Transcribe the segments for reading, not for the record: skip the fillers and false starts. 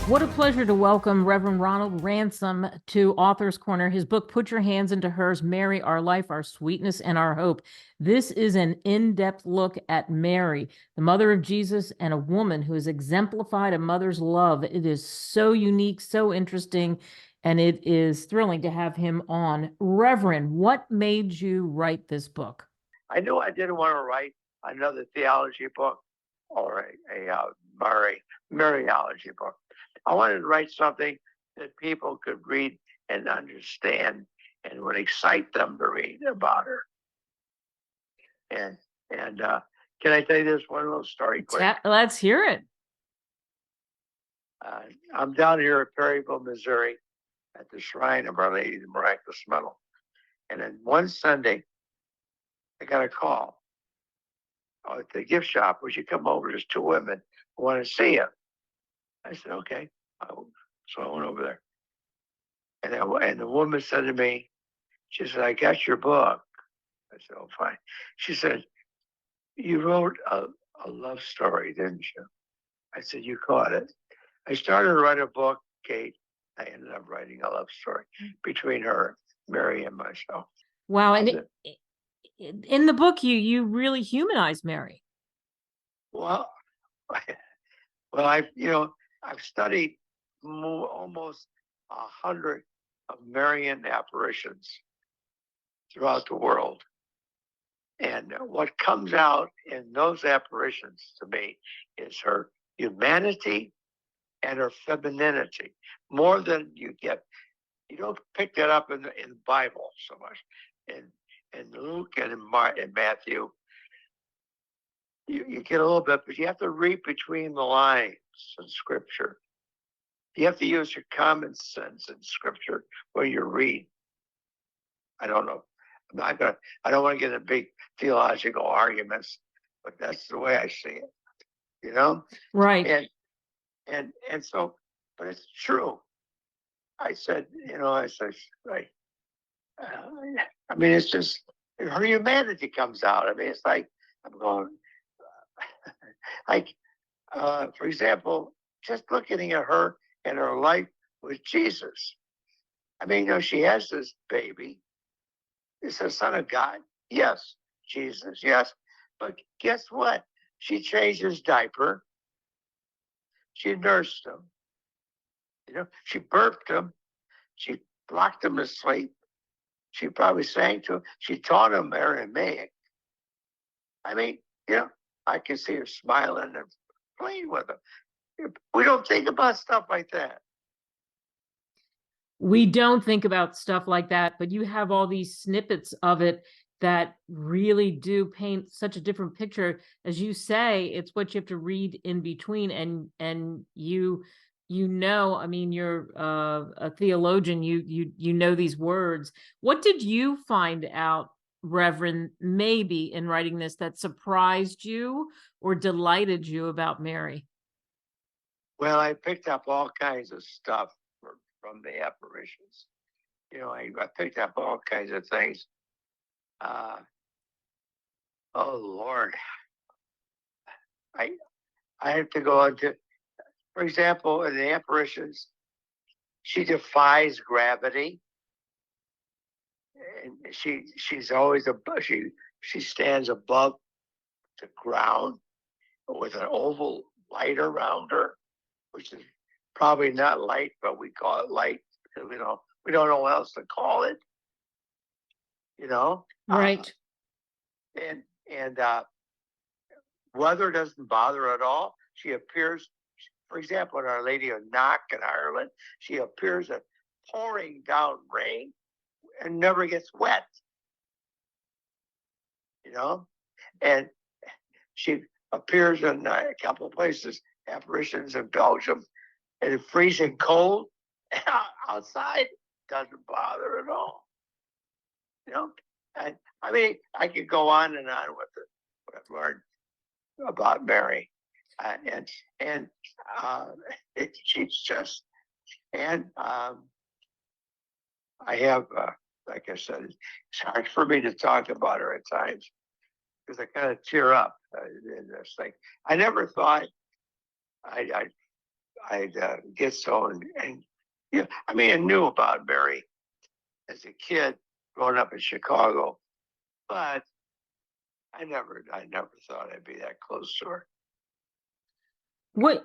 What a pleasure to welcome Reverend Ronald Ransom to Author's Corner. His book, Put Your Hands into Hers, Mary, Our Life, Our Sweetness, and Our Hope. This is an in-depth look at Mary, the mother of Jesus, and a woman who has exemplified a mother's love. It is so unique, so interesting, and it is thrilling to have him on. Reverend, what made you write this book? I knew I didn't want to write another theology book or a Mariology book. I wanted to write something that people could read and understand and would excite them to read about her. And can I tell you this one little story quick? Let's hear it. I'm down here at Perryville, Missouri, at the Shrine of Our Lady of the Miraculous Medal. And then one Sunday, I got a call at the gift shop. Would you come over? There's two women who want to see you. I said, okay. So I went over there. And the woman said to me, she said, I got your book. I said, oh, fine. She said, you wrote a love story, didn't you? I said, you caught it. I started to write a book, Kate. I ended up writing a love story between her, Mary, and myself. Wow. And in the book, you really humanize Mary. Well, I've studied almost 100 of Marian apparitions throughout the world. And what comes out in those apparitions to me is her humanity and her femininity, more than you get. You don't pick that up in the Bible so much. In Luke and in Matthew, you get a little bit, but you have to read between the lines in Scripture. You have to use your common sense in Scripture when you read. I don't know. I don't want to get into big theological arguments, but that's the way I see it. You know? Right. And so, but it's true. I said, right. I mean, it's just her humanity comes out. I mean, it's like I'm going, like, for example, just looking at her and her life with Jesus. I mean, she has this baby. It's the Son of God. Yes, Jesus. Yes, but guess what? She changed his diaper. She nursed him. She burped him. She rocked him to sleep. She probably sang to him. She taught him Aramaic. I mean, I can see her smiling and playing with him. We don't think about stuff like that. We don't think about stuff like that, but you have all these snippets of it that really do paint such a different picture. As you say, it's what you have to read in between, and you I mean, you're a theologian, you know these words. What did you find out, Reverend, maybe in writing this, that surprised you or delighted you about Mary? Well, I picked up all kinds of stuff from the apparitions. I picked up all kinds of things. Oh Lord, I have to go into, for example, in the apparitions, she defies gravity, and she's always she stands above the ground with an oval light around her, which is probably not light, but we call it light because we don't know what else to call it. Right. And weather doesn't bother her at all. She appears, for example, in Our Lady of Knock in Ireland, she appears at pouring down rain and never gets wet. And she appears in a couple of places, apparitions in Belgium, and it's freezing cold outside, doesn't bother at all. And I mean, I could go on and on with what I've learned about Mary, she's just, and I have, like I said, it's hard for me to talk about her at times because I kind of tear up in this thing. I never thought I'd get so and yeah, I mean, I knew about Mary as a kid growing up in Chicago, but I never thought I'd be that close to her. What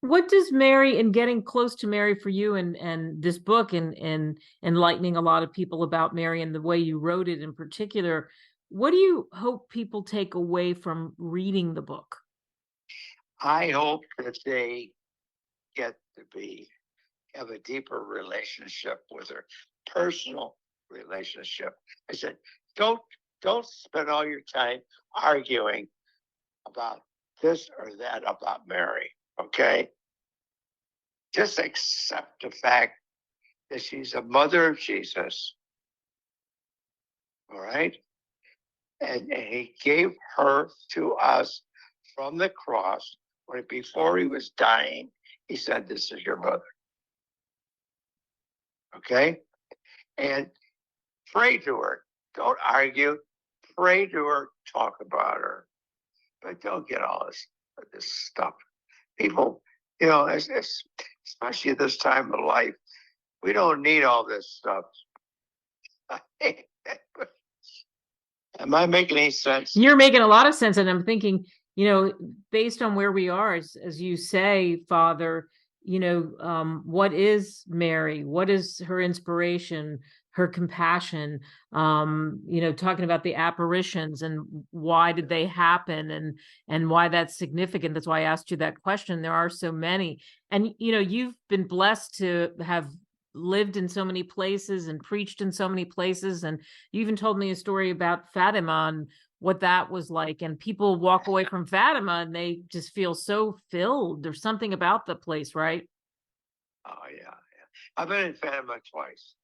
what does Mary, and getting close to Mary for you, and this book, and enlightening a lot of people about Mary and the way you wrote it in particular, what do you hope people take away from reading the book? I hope that they get to have a deeper relationship with her, personal relationship. I said, don't don't spend all your time arguing about this or that about Mary. Okay, just accept the fact that she's a mother of Jesus. All right, and he gave her to us from the cross. Before he was dying, he said, "This is your mother." Okay, and pray to her. Don't argue. Pray to her. Talk about her, but don't get all this stuff. People, especially at this time of life, we don't need all this stuff. Am I making any sense? You're making a lot of sense, and I'm thinking, based on where we are, as you say, Father, what is Mary? What is her inspiration, her compassion? Talking about the apparitions and why did they happen, and why that's significant. That's why I asked you that question. There are so many, and you've been blessed to have lived in so many places and preached in so many places, and you even told me a story about Fatima and what that was like, and people walk away from Fatima and they just feel so filled. There's something about the place, right? Oh yeah. I've been in Fatima twice,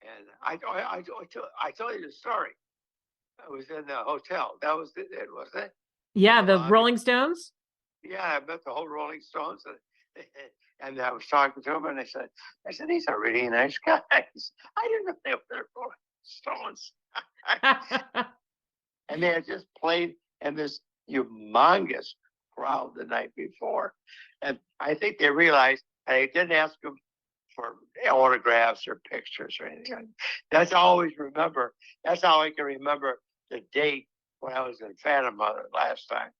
and I told you the story. I was in the hotel. That was it, wasn't it? Yeah, The the lobby. Rolling Stones. Yeah, I met the whole Rolling Stones, and I was talking to them, and I said, these are really nice guys. I didn't know they were Rolling Stones. And they had just played in this humongous crowd the night before, and I think they realized. I didn't ask them for autographs or pictures or anything. That's always remember. That's how I can remember the date when I was in Fatima the last time.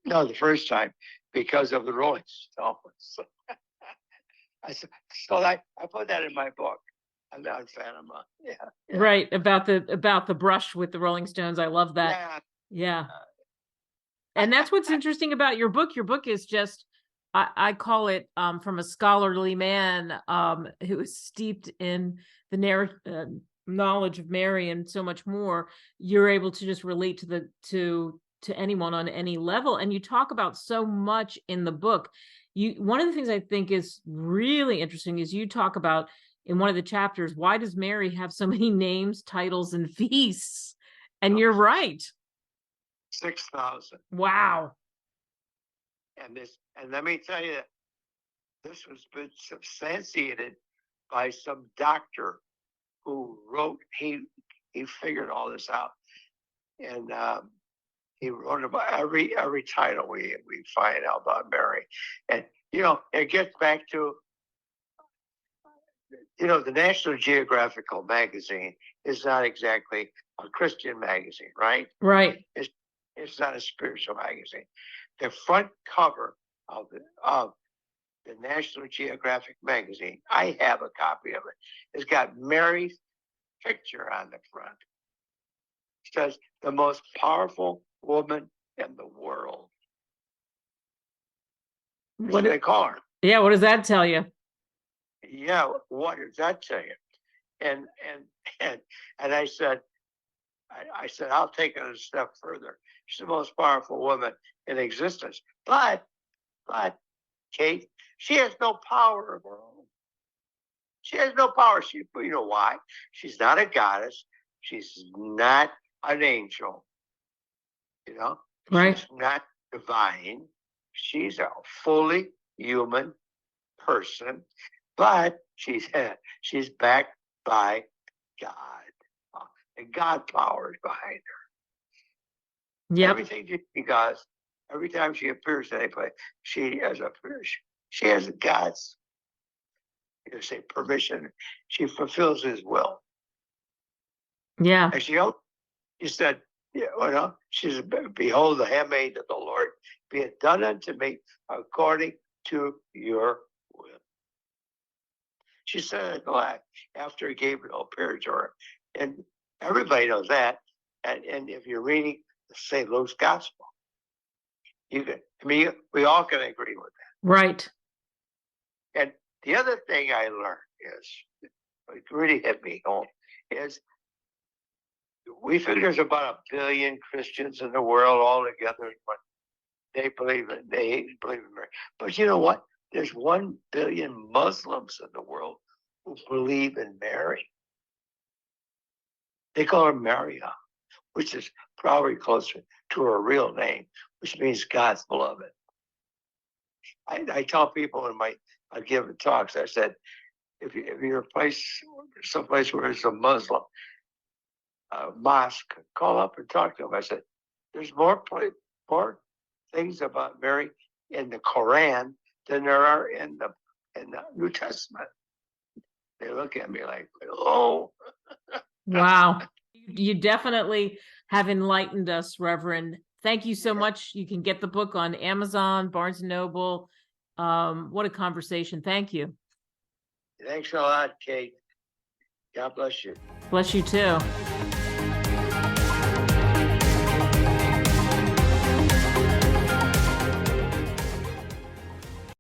No, the first time, because of the Rolling Stones. So I put that in my book about Fatima. Yeah, yeah. Right, about the brush with the Rolling Stones. I love that. Yeah. Yeah. And that's what's interesting about your book. Your book is just, I call it, from a scholarly man who is steeped in the knowledge of Mary and so much more. You're able to just relate to anyone on any level, and you talk about so much in the book. One of the things I think is really interesting is you talk about in one of the chapters, why does Mary have so many names, titles, and feasts? And you're right. 6,000. Wow. And let me tell you, this was been substantiated by some doctor who wrote. He figured all this out, and he wrote about every title we find out about Mary, and it gets back to the National Geographical magazine is not exactly a Christian magazine, right? Right. It's not a spiritual magazine. The front cover of the National Geographic magazine, I have a copy of it. It's got Mary's picture on the front. It says the most powerful woman in the world. What do they call her? Yeah, what does that tell you? Yeah, what does that tell you? And I said, I'll take it a step further. She's the most powerful woman in existence. But Kate, she has no power of her own. She has no power. You know why? She's not a goddess. She's not an angel. Right. She's not divine. She's a fully human person, but she's backed by God. And God power is behind her. Yep. Everything she does, every time she appears in any place, she has God's, permission. She fulfills His will. Yeah. And she said, she said, behold, the handmaid of the Lord, be it done unto me according to your will. She said it after Gabriel appeared to her. And everybody knows that. And if you're reading the St. Luke's Gospel, we all can agree with that. Right. And the other thing I learned is, it really hit me home, is we think there's about 1 billion Christians in the world altogether, but they believe in Mary. But you know what? There's 1 billion Muslims in the world who believe in Mary. They call her Maria, which is probably closer to her real name, which means God's beloved. I tell people I give talks, I said, if you're someplace where it's a Muslim mosque, call up and talk to them. I said, there's more things about Mary in the Quran than there are in the New Testament. They look at me like, oh. Wow. You definitely have enlightened us, Reverend. Thank you so much. You can get the book on Amazon, Barnes and Noble. What a conversation. Thank you. Thanks a lot, Kate. God bless you. Bless you too.